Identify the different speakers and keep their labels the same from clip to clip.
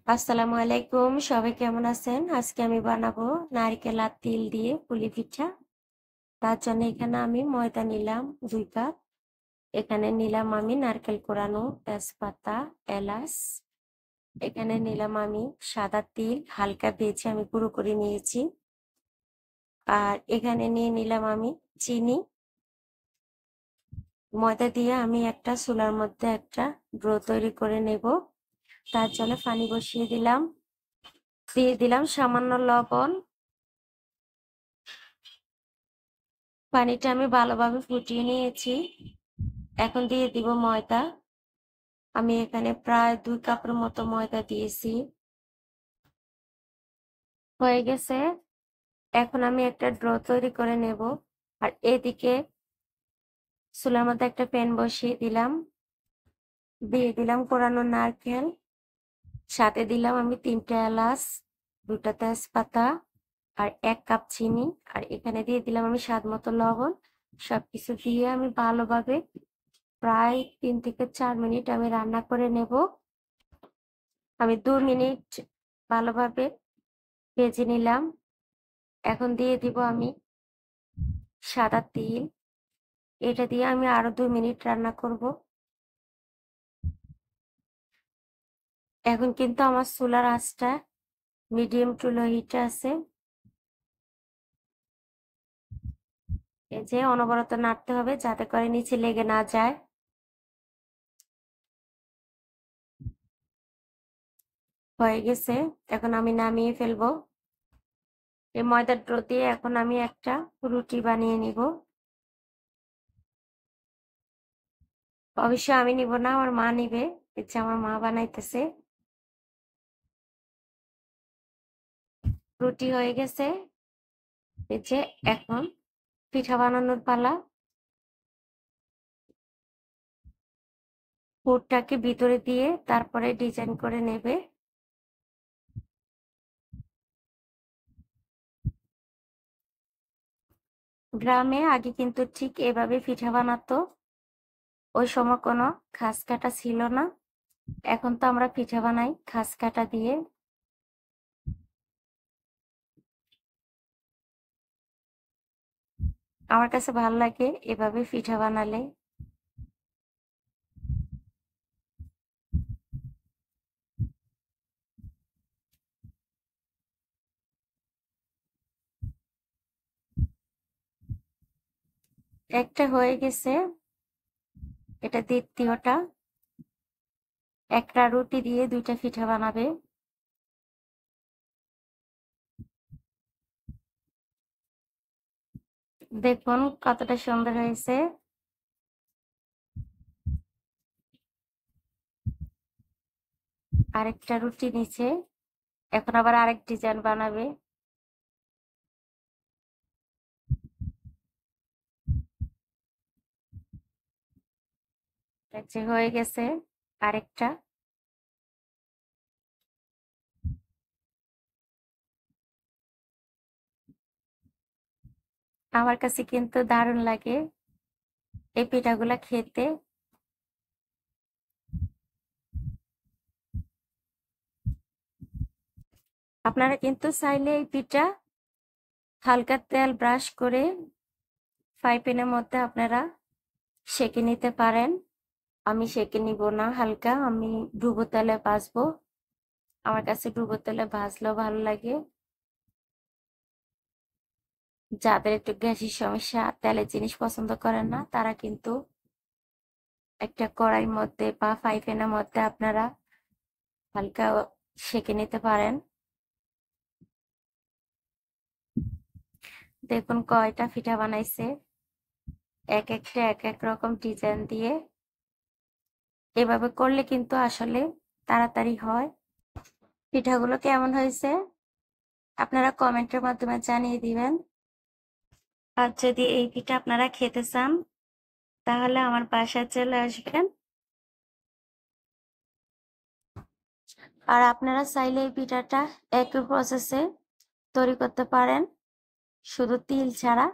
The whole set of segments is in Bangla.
Speaker 1: আসসালামু আলাইকুম, সবাই কেমন আছেন? আজকে আমি বানাবো নারকেল আর তিল দিয়ে পুলি পিঠা। তার জন্য এখানে আমি ময়দা নিলাম 2 কাপ। এখানে নিলাম আমি নারকেল কোরানো, তেজপাতা, এলাচ। এখানে নিলাম আমি সাদা তিল, হালকা ভেজে আমি গুঁড়ো করে নিয়েছি। আর এখানে নিয়ে নিলাম আমি চিনি। ময়দা দিয়ে আমি একটা চুলার মধ্যে একটা ডো তৈরি করে নেব। তার জন্য পানি বসিয়ে দিলাম, দিয়ে দিলাম সামান্য লবণ। পানিটা আমি ভালোভাবে ফুটিয়ে নিয়েছি। এখন দিয়ে দিব ময়দা। আমি এখানে প্রায় 2 কাপের মতো ময়দা দিয়েছি। হয়ে গেছে। এখন আমি একটা ডো তৈরি করে নেব। আর এদিকে চুলার মধ্যে একটা প্যান বসিয়ে দিলাম, দিয়ে দিলাম কোরানো নারকেল, সাথে দিলাম আমি 3টে এলাচ, 2টা তেজপাতা আর 1 কাপ চিনি। আর এখানে দিয়ে দিলাম আমি স্বাদ মতো লবণ। সবকিছু দিয়ে আমি ভালোভাবে প্রায় 3 থেকে 4 মিনিট আমি রান্না করে নেব। আমি 2 মিনিট ভালোভাবে ভেজে নিলাম। এখন দিয়ে দিব আমি সাদা তিল। এটা দিয়ে আমি আরো 2 মিনিট রান্না করব। এখন কিন্তু আমার চুলার আঁচটা মিডিয়াম টু লো হিটে আছে। এই যে অনবরত নাড়তে হবে যাতে করে নিচে লেগে না যায়। হয়ে গেছে। এখন আমি নামিয়ে ফেলবো। এই ময়দার ডো দিয়ে এখন আমি একটা রুটি বানিয়ে নিব। অবশ্য আমি নিব না, আমার মা নিবে। এই যে আমার মা বানাইতেছে। রুটি হয়ে গেছে। এই যে এখন পিঠা বানানোর পালা। পুরটাকে ভিতরে দিয়ে তারপরে ডিজাইন করে নেবে। গ্রামে আগে কিন্তু ঠিক এভাবে পিঠা বানাতো। ওই সময় কোনো খাস কাটা ছিল না। এখন তো আমরা পিঠা বানাই খাস কাটা দিয়ে। আমার কাছে ভালো লাগে এভাবে পিঠা বানালে। একটা হয়ে গেছে, এটা দ্বিতীয়টা। একটা রুটি দিয়ে 2টা পিঠা বানাবে। দেখুন কতটা সুন্দর হয়েছে। আরেকটা রুটি নিচে। এখন আবার আরেক ডিজাইন বানাবে। এই যে হয়ে গেছে আরেকটা। আমার কাছে কিন্তু দারুণ লাগে এই পিঠাগুলা খেতে। আপনারা কিন্তু চাইলে এই পিঠা হালকা তেল ব্রাশ করে ফ্রাই প্যানের মধ্যে আপনারা সেঁকে নিতে পারেন। আমি সেঁকে নিব না, হালকা আমি ডুবো তেলে ভাজবো। আমার কাছে ডুবো তেলে ভাজলেও ভালো লাগে। যাদের একটু গ্যাসের সমস্যা, তেলের জিনিস পছন্দ করেন না, তারা কিন্তু একটা কড়াইর মধ্যে বা ফ্রাই প্যানের মধ্যে আপনারা হালকা সেঁকে নিতে পারেন। দেখুন কয়টা পিঠা বানাইছে, এক একটা এক এক রকম ডিজাইন দিয়ে। এভাবে করলে কিন্তু আসলে তাড়াতাড়ি হয়। পিঠাগুলো কেমন হয়েছে আপনারা কমেন্টের মাধ্যমে জানিয়ে দিবেন। আর যদি এই পিঠা আপনারা খেতে চান তাহলে আমার বাসায় চলে আসবেন। আর আপনারা চাইলে এই পিঠাটা একই প্রসেসে তৈরি করতে পারেন, শুধু তিল ছাড়া।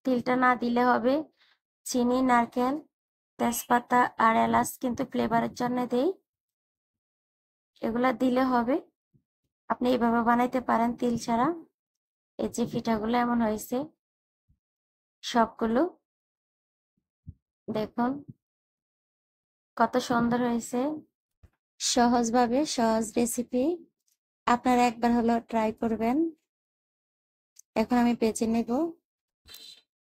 Speaker 1: তিলটা না দিলে হবে। চিনি, নারকেল, তেজপাতা আর এলাচ কিন্তু ফ্লেভারের জন্য দেই। এগুলা দিলে হবে। আপনি এইভাবে বানাইতে পারেন তিল ছাড়া। এই যে পিঠাগুলো এমন হয়েছে সবগুলো, দেখুন কত সুন্দর হয়েছে। সহজভাবে সহজ রেসিপি, আপনারা একবার হলো ট্রাই করবেন। এখন আমি বেছে নেব,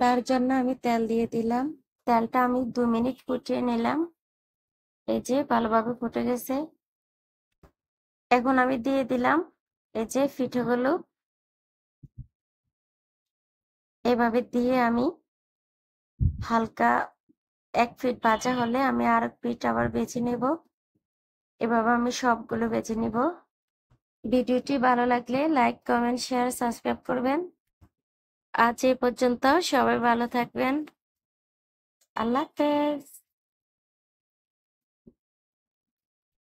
Speaker 1: তার জন্য আমি তেল দিয়ে দিলাম। তেলটা আমি 2 মিনিট ফুটিয়ে নিলাম। এই যে ভালোভাবে ফুটে গেছে। এখন আমি দিয়ে দিলাম এই যে পিঠাগুলো। এভাবে দিয়ে আমি হালকা 1 পিঠ ভাজা হলে আমি আর এক পিঠ আবার ভেজে নেব। এভাবে আমি সবগুলো ভেজে নিব। ভিডিওটি ভালো লাগলে লাইক, কমেন্ট, শেয়ার, সাবস্ক্রাইব করবেন। আজ এই পর্যন্ত, সবাই ভালো থাকবেন। আল্লাহ হাফেজ।